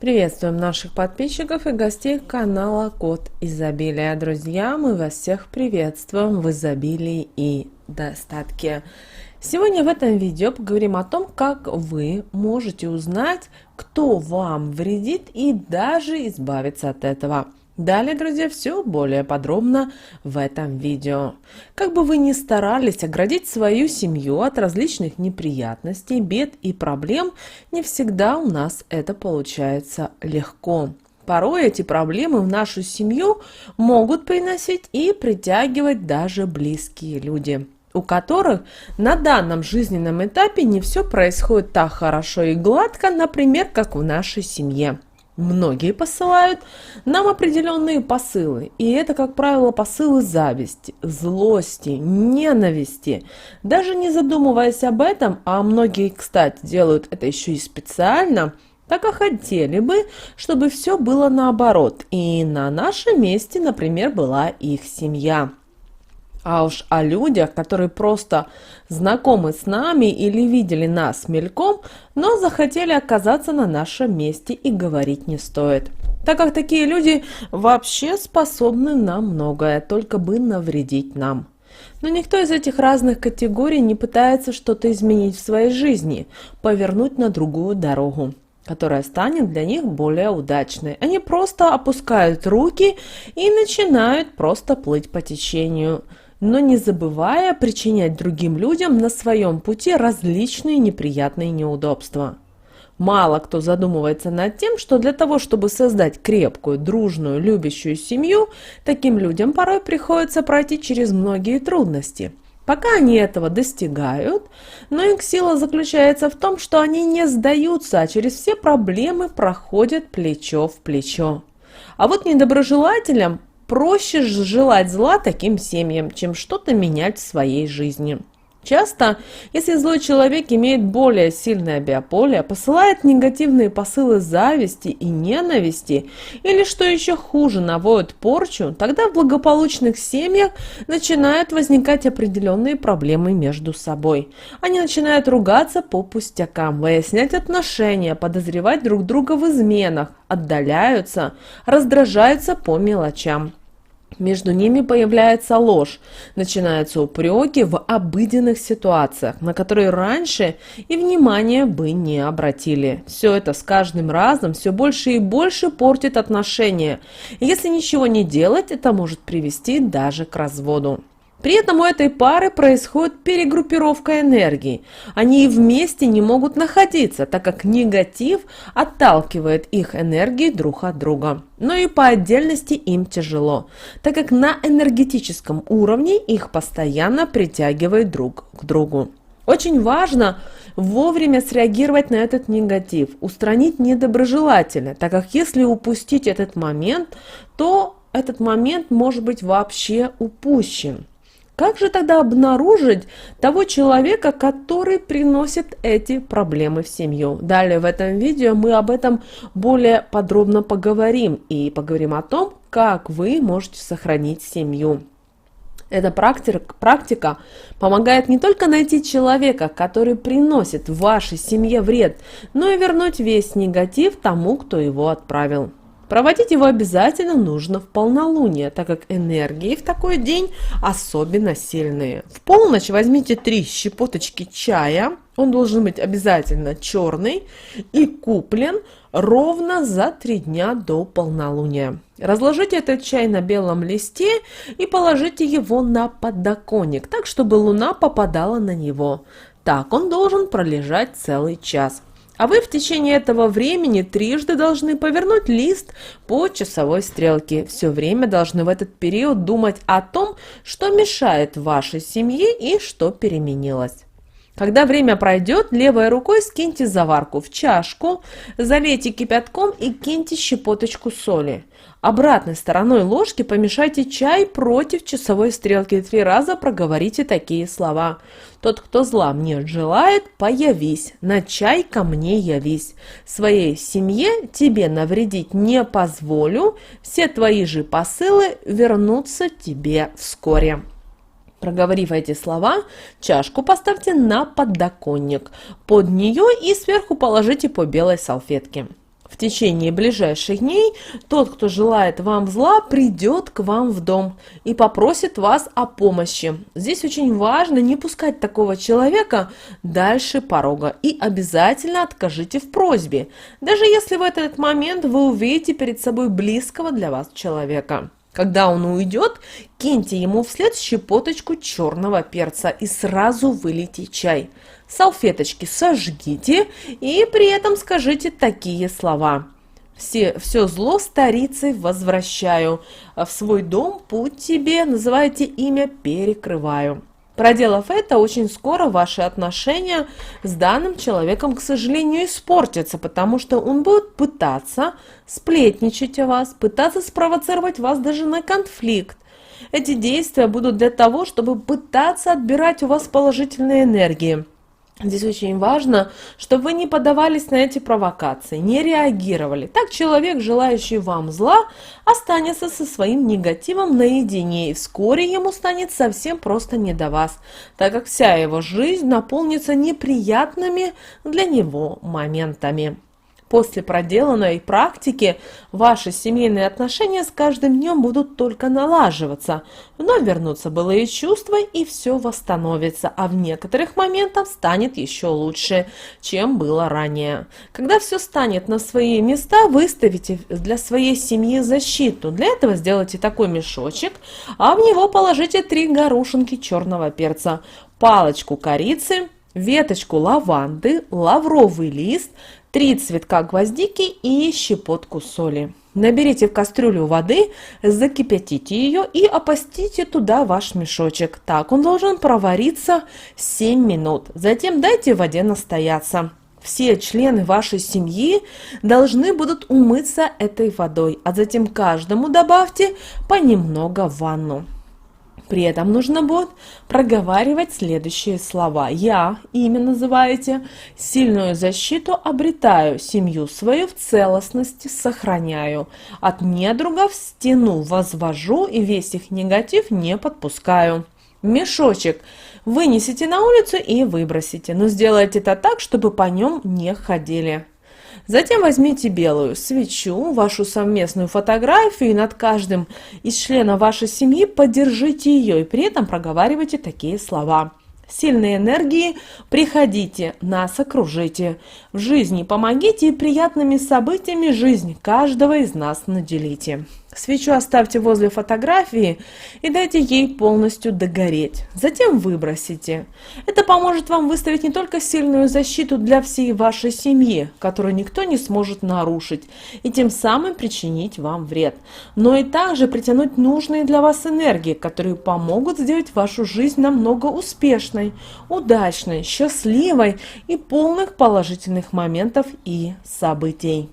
Приветствуем наших подписчиков и гостей канала Код Изобилия. Друзья, мы вас всех приветствуем в изобилии и достатке. Сегодня в этом видео поговорим о том, как вы можете узнать, кто вам вредит, и даже избавиться от этого. Далее, друзья, все более подробно в этом видео. Как бы вы ни старались оградить свою семью от различных неприятностей, бед и проблем, не всегда у нас это получается легко. Порой эти проблемы в нашу семью могут приносить и притягивать даже близкие люди, у которых на данном жизненном этапе не все происходит так хорошо и гладко, например, как в нашей семье. Многие посылают нам определенные посылы, и это, как правило, посылы зависти, злости, ненависти. Даже не задумываясь об этом, а многие, кстати, делают это еще и специально, так как хотели бы, чтобы все было наоборот, и на нашем месте, например, была их семья. А уж о людях, которые просто знакомы с нами или видели нас мельком, но захотели оказаться на нашем месте, и говорить не стоит. Так как такие люди вообще способны на многое, только бы навредить нам. Но никто из этих разных категорий не пытается что-то изменить в своей жизни, повернуть на другую дорогу, которая станет для них более удачной. Они просто опускают руки и начинают просто плыть по течению, но не забывая причинять другим людям на своем пути различные неприятные неудобства. Мало кто задумывается над тем, что для того, чтобы создать крепкую, дружную, любящую семью, таким людям порой приходится пройти через многие трудности. Пока они этого достигают, но их сила заключается в том, что они не сдаются, а через все проблемы проходят плечо в плечо. А вот недоброжелателям проще желать зла таким семьям, чем что-то менять в своей жизни. Часто, если злой человек имеет более сильное биополе, посылает негативные посылы зависти и ненависти, или, что еще хуже, наводит порчу, тогда в благополучных семьях начинают возникать определенные проблемы между собой. Они начинают ругаться по пустякам, выяснять отношения, подозревать друг друга в изменах, отдаляются, раздражаются по мелочам. Между ними появляется ложь, начинаются упреки в обыденных ситуациях, на которые раньше и внимания бы не обратили. Все это с каждым разом все больше и больше портит отношения. И если ничего не делать, это может привести даже к разводу. При этом у этой пары происходит перегруппировка энергии. Они вместе не могут находиться, так как негатив отталкивает их энергии друг от друга. Но и по отдельности им тяжело, так как на энергетическом уровне их постоянно притягивает друг к другу. Очень важно вовремя среагировать на этот негатив, устранить недоброжелателя, так как если упустить этот момент, то этот момент может быть вообще упущен. Как же тогда обнаружить того человека, который приносит эти проблемы в семью? Далее в этом видео мы об этом более подробно поговорим и поговорим о том, как вы можете сохранить семью. Эта практика помогает не только найти человека, который приносит в вашей семье вред, но и вернуть весь негатив тому, кто его отправил. Проводить его обязательно нужно в полнолуние, так как энергии в такой день особенно сильные. В полночь возьмите 3 щепоточки чая, он должен быть обязательно черный и куплен ровно за 3 дня до полнолуния. Разложите этот чай на белом листе и положите его на подоконник, так чтобы луна попадала на него. Так он должен пролежать целый час. А вы в течение этого времени трижды должны повернуть лист по часовой стрелке. Все время должны в этот период думать о том, что мешает вашей семье и что переменилось. Когда время пройдет, левой рукой скиньте заварку в чашку, залейте кипятком и киньте щепоточку соли. Обратной стороной ложки помешайте чай против часовой стрелки. 3 раза проговорите такие слова. Тот, кто зла мне желает, появись, на чай ко мне явись. Своей семье тебе навредить не позволю, все твои же посылы вернутся тебе вскоре. Проговорив эти слова, чашку поставьте на подоконник. Под нее и сверху положите по белой салфетке. В течение ближайших дней тот, кто желает вам зла, придет к вам в дом и попросит вас о помощи. Здесь очень важно не пускать такого человека дальше порога и обязательно откажите в просьбе, даже если в этот момент вы увидите перед собой близкого для вас человека. Когда он уйдет, киньте ему вслед щепоточку черного перца и сразу вылейте чай. Салфеточки сожгите и при этом скажите такие слова. Все зло старицей возвращаю, в свой дом путь тебе, называйте имя, перекрываю. Проделав это, очень скоро ваши отношения с данным человеком, к сожалению, испортятся, потому что он будет пытаться сплетничать о вас, пытаться спровоцировать вас даже на конфликт. Эти действия будут для того, чтобы пытаться отбирать у вас положительные энергии. Здесь очень важно, чтобы вы не поддавались на эти провокации, не реагировали. Так человек, желающий вам зла, останется со своим негативом наедине, и вскоре ему станет совсем просто не до вас, так как вся его жизнь наполнится неприятными для него моментами. После проделанной практики ваши семейные отношения с каждым днем будут только налаживаться, вновь вернутся былые чувства и все восстановится, а в некоторых моментах станет еще лучше, чем было ранее. Когда все станет на свои места, выставите для своей семьи защиту. Для этого сделайте такой мешочек, а в него положите 3 горошинки черного перца, палочку корицы, веточку лаванды, лавровый лист, 3 цветка гвоздики и щепотку соли. Наберите в кастрюлю воды, закипятите ее и опустите туда ваш мешочек. Так он должен провариться 7 минут. Затем дайте воде настояться. Все члены вашей семьи должны будут умыться этой водой, а затем каждому добавьте понемногу в ванну. При этом нужно будет проговаривать следующие слова. Я, имя называете, сильную защиту обретаю, семью свою в целостности сохраняю. От недругов стену возвожу и весь их негатив не подпускаю. Мешочек вынесите на улицу и выбросите, но сделайте это так, чтобы по нем не ходили. Затем возьмите белую свечу, вашу совместную фотографию и над каждым из членов вашей семьи подержите ее и при этом проговаривайте такие слова. Сильные энергии приходите, нас окружите. В жизни помогите и приятными событиями жизнь каждого из нас наделите. Свечу оставьте возле фотографии и дайте ей полностью догореть. Затем выбросите. Это поможет вам выставить не только сильную защиту для всей вашей семьи, которую никто не сможет нарушить, и тем самым причинить вам вред, но и также притянуть нужные для вас энергии, которые помогут сделать вашу жизнь намного успешной, удачной, счастливой и полных положительных моментов и событий.